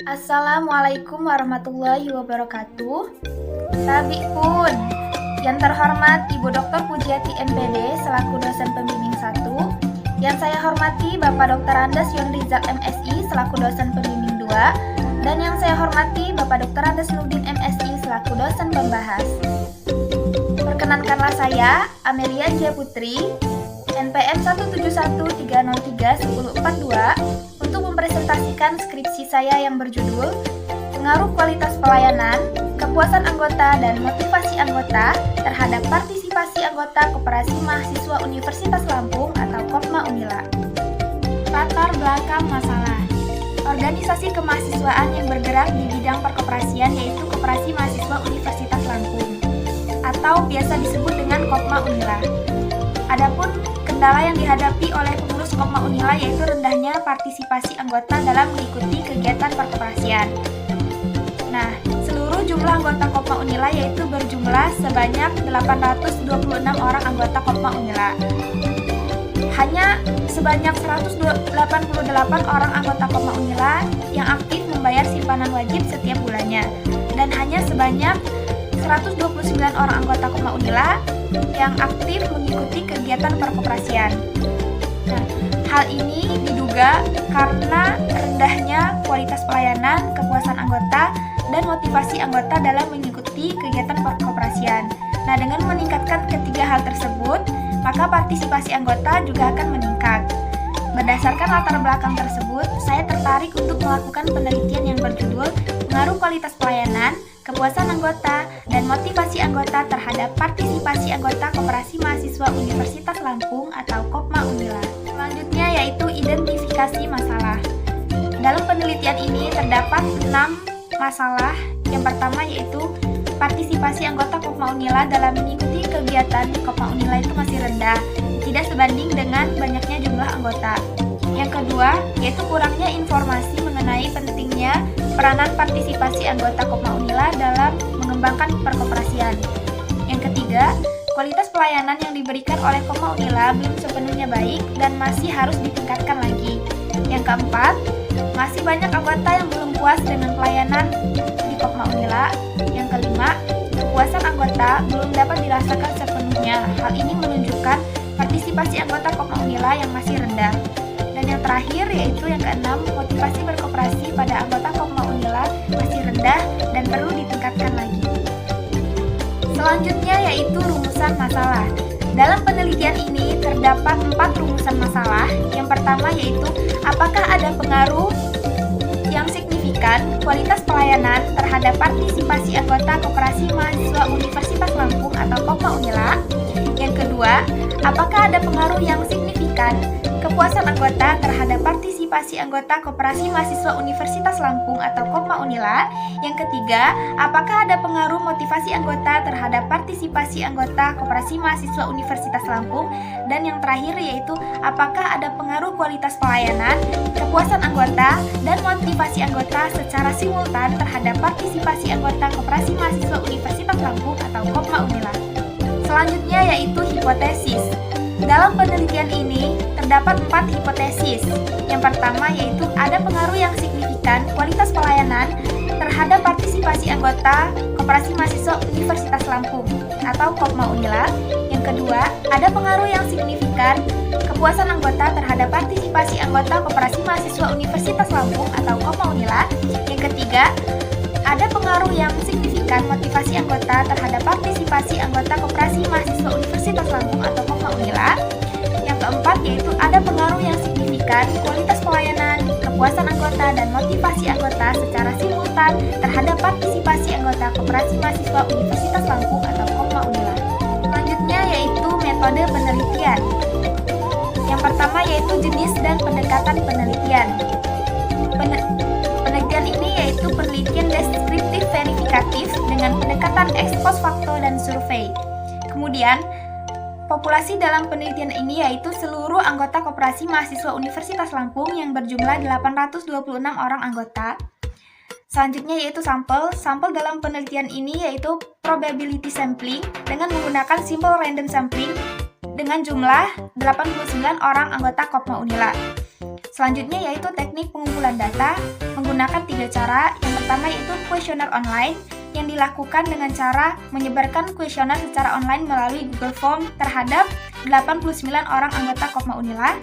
Assalamualaikum warahmatullahi wabarakatuh. Tabi pun, yang terhormat Ibu Dr. Pujiati MPD selaku dosen pembimbing 1, yang saya hormati Bapak Dr. Andes Yonrizal MSI selaku dosen pembimbing 2, dan yang saya hormati Bapak Dr. Andes Nurdin MSI selaku dosen pembahas. Perkenankanlah saya, Amelia J. Putri, NPM 171303142, untuk mempresentasikan skripsi saya yang berjudul Pengaruh Kualitas Pelayanan, Kepuasan Anggota dan Motivasi Anggota terhadap Partisipasi Anggota Koperasi Mahasiswa Universitas Lampung atau Kopma Unila. Latar belakang masalah. Organisasi kemahasiswaan yang bergerak di bidang perkoperasian yaitu Koperasi Mahasiswa Universitas Lampung atau biasa disebut dengan Kopma Unila. Adapun kendala yang dihadapi oleh pengurus Kopma Unila yaitu rendahnya partisipasi anggota dalam mengikuti kegiatan perkoperasian. Nah, seluruh jumlah anggota Kopma Unila yaitu berjumlah sebanyak 826 orang anggota Kopma Unila. Hanya sebanyak 188 orang anggota Kopma Unila yang aktif membayar simpanan wajib setiap bulannya, dan hanya sebanyak 129 orang anggota Kopma Unila yang aktif mengikuti kegiatan perkoperasian. Nah, hal ini diduga karena rendahnya kualitas pelayanan, kepuasan anggota, dan motivasi anggota dalam mengikuti kegiatan perkoperasian. Nah, dengan meningkatkan ketiga hal tersebut, maka partisipasi anggota juga akan meningkat. Berdasarkan latar belakang tersebut, saya tertarik untuk melakukan penelitian yang berjudul Pengaruh Kualitas Pelayanan, Kepuasan Anggota, dan Motivasi Anggota terhadap Partisipasi Anggota Koperasi Mahasiswa Universitas Lampung atau Kopma Unila. Selanjutnya yaitu identifikasi masalah. Dalam penelitian ini terdapat 6 masalah. Yang pertama yaitu partisipasi anggota Kopma Unila dalam mengikuti kegiatan Kopma Unila itu masih rendah, tidak sebanding dengan banyaknya jumlah anggota. Yang kedua, yaitu kurangnya informasi mengenai pentingnya peranan partisipasi anggota Kopma Unila dalam mengembangkan perkoperasian. Yang ketiga, kualitas pelayanan yang diberikan oleh Kopma Unila belum sepenuhnya baik dan masih harus ditingkatkan lagi. Yang keempat, masih banyak anggota yang belum puas dengan pelayanan di Kopma Unila. Yang kelima, kepuasan anggota belum dapat dirasakan sepenuhnya. Hal ini menunjukkan partisipasi anggota Kopma Unila yang masih rendah. Dan yang terakhir yaitu yang keenam, motivasi berkoperasi pada anggota Kopma Unila masih rendah dan perlu ditingkatkan lagi. Selanjutnya yaitu rumusan masalah. Dalam penelitian ini terdapat 4 rumusan masalah. Yang pertama yaitu apakah ada pengaruh yang signifikan kualitas pelayanan terhadap partisipasi anggota Koperasi Mahasiswa Universitas Lampung atau Kopma Unila. Yang kedua, apakah ada pengaruh yang signifikan kepuasan anggota terhadap partisipasi anggota Koperasi Mahasiswa Universitas Lampung atau Kopma Unila. Yang ketiga, apakah ada pengaruh motivasi anggota terhadap partisipasi anggota Koperasi Mahasiswa Universitas Lampung. Dan yang terakhir yaitu apakah ada pengaruh kualitas pelayanan, kepuasan anggota, dan motivasi anggota secara simultan terhadap partisipasi anggota Koperasi Mahasiswa Universitas Lampung atau Kopma Unila. Selanjutnya yaitu hipotesis. Dalam penelitian ini terdapat 4 hipotesis. Yang pertama yaitu ada pengaruh yang signifikan kualitas pelayanan terhadap partisipasi anggota Koperasi Mahasiswa Universitas Lampung atau Kopma Unila. Yang kedua, ada pengaruh yang signifikan kepuasan anggota terhadap partisipasi anggota Koperasi Mahasiswa Universitas Lampung atau Kopma Unila. Yang ketiga, ada pengaruh yang signifikan motivasi anggota terhadap partisipasi anggota Koperasi Mahasiswa Universitas Lampung atau Kopma Unila. Yang keempat yaitu ada pengaruh yang signifikan kualitas pelayanan, kepuasan anggota, dan motivasi anggota secara simultan terhadap partisipasi anggota Koperasi Mahasiswa Universitas Lampung atau Kopma Unila. Selanjutnya yaitu metode penelitian. Yang pertama yaitu jenis dan pendekatan penelitian. Penelitian ini yaitu penelitian deskriptif verifikatif dengan pendekatan ex post facto dan survei. Kemudian, populasi dalam penelitian ini yaitu seluruh anggota Koperasi Mahasiswa Universitas Lampung yang berjumlah 826 orang anggota. Selanjutnya yaitu sampel. Sampel dalam penelitian ini yaitu probability sampling dengan menggunakan simple random sampling dengan jumlah 89 orang anggota Kopma Unila. Selanjutnya yaitu teknik pengumpulan data menggunakan 3 cara. Yang pertama yaitu kuesioner online yang dilakukan dengan cara menyebarkan kuesioner secara online melalui Google Form terhadap 89 orang anggota Kopma Unila.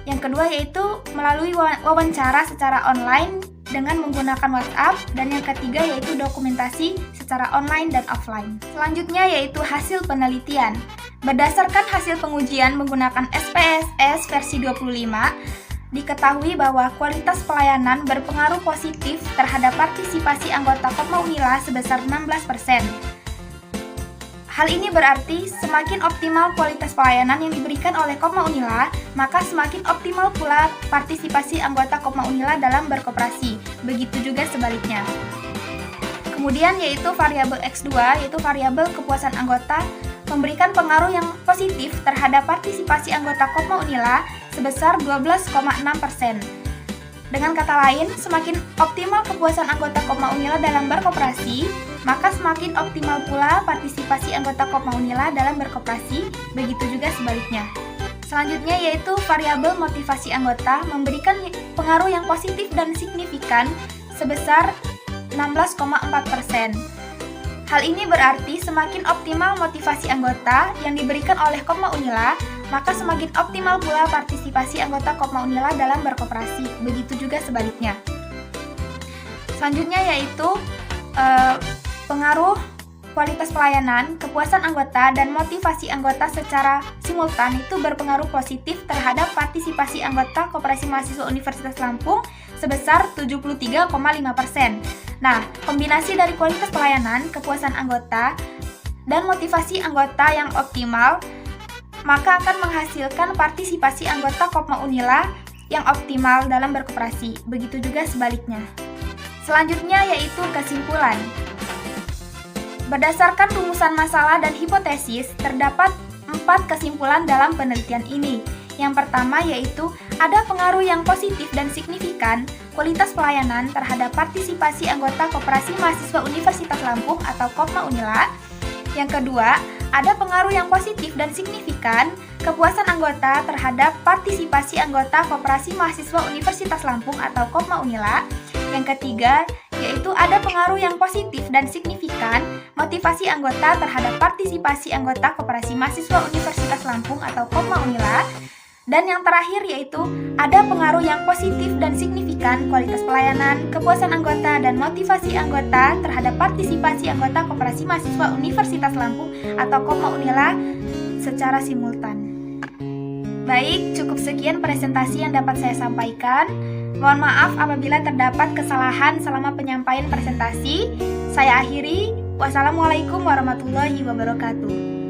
Yang kedua yaitu melalui wawancara secara online dengan menggunakan WhatsApp, dan yang ketiga yaitu dokumentasi secara online dan offline. Selanjutnya yaitu hasil penelitian. Berdasarkan hasil pengujian menggunakan SPSS versi 25, diketahui bahwa kualitas pelayanan berpengaruh positif terhadap partisipasi anggota Kopma Unila sebesar 16%. Hal ini berarti semakin optimal kualitas pelayanan yang diberikan oleh Kopma Unila, maka semakin optimal pula partisipasi anggota Kopma Unila dalam berkoperasi. Begitu juga sebaliknya. Kemudian yaitu variabel X2, yaitu variabel kepuasan anggota, memberikan pengaruh yang positif terhadap partisipasi anggota Kopma Unila sebesar 12,6%. Dengan kata lain, semakin optimal kepuasan anggota Kopma Unila dalam berkoperasi, maka semakin optimal pula partisipasi anggota Kopma Unila dalam berkoperasi, begitu juga sebaliknya. Selanjutnya yaitu variabel motivasi anggota memberikan pengaruh yang positif dan signifikan sebesar 16,4%. Hal ini berarti semakin optimal motivasi anggota yang diberikan oleh Kopma Unila, maka semakin optimal pula partisipasi anggota Kopma Unila dalam berkoperasi, begitu juga sebaliknya. Selanjutnya yaitu pengaruh kualitas pelayanan, kepuasan anggota, dan motivasi anggota secara simultan itu berpengaruh positif terhadap partisipasi anggota Koperasi Mahasiswa Universitas Lampung sebesar 73,5%. Nah, kombinasi dari kualitas pelayanan, kepuasan anggota, dan motivasi anggota yang optimal, maka akan menghasilkan partisipasi anggota Kopma Unila yang optimal dalam berkoperasi. Begitu juga sebaliknya. Selanjutnya yaitu kesimpulan. Berdasarkan rumusan masalah dan hipotesis, terdapat 4 kesimpulan dalam penelitian ini. Yang pertama yaitu ada pengaruh yang positif dan signifikan kualitas pelayanan terhadap partisipasi anggota Koperasi Mahasiswa Universitas Lampung atau Kopma Unila. Yang kedua, ada pengaruh yang positif dan signifikan kepuasan anggota terhadap partisipasi anggota Koperasi Mahasiswa Universitas Lampung atau Kopma Unila. Yang ketiga, yaitu ada pengaruh yang positif dan signifikan motivasi anggota terhadap partisipasi anggota Koperasi Mahasiswa Universitas Lampung atau Kopma Unila. Dan yang terakhir yaitu ada pengaruh yang positif dan signifikan kualitas pelayanan, kepuasan anggota, dan motivasi anggota terhadap partisipasi anggota Koperasi Mahasiswa Universitas Lampung atau Kopma Unila secara simultan. Baik, cukup sekian presentasi yang dapat saya sampaikan. Mohon maaf apabila terdapat kesalahan selama penyampaian presentasi. Saya akhiri. Wassalamualaikum warahmatullahi wabarakatuh.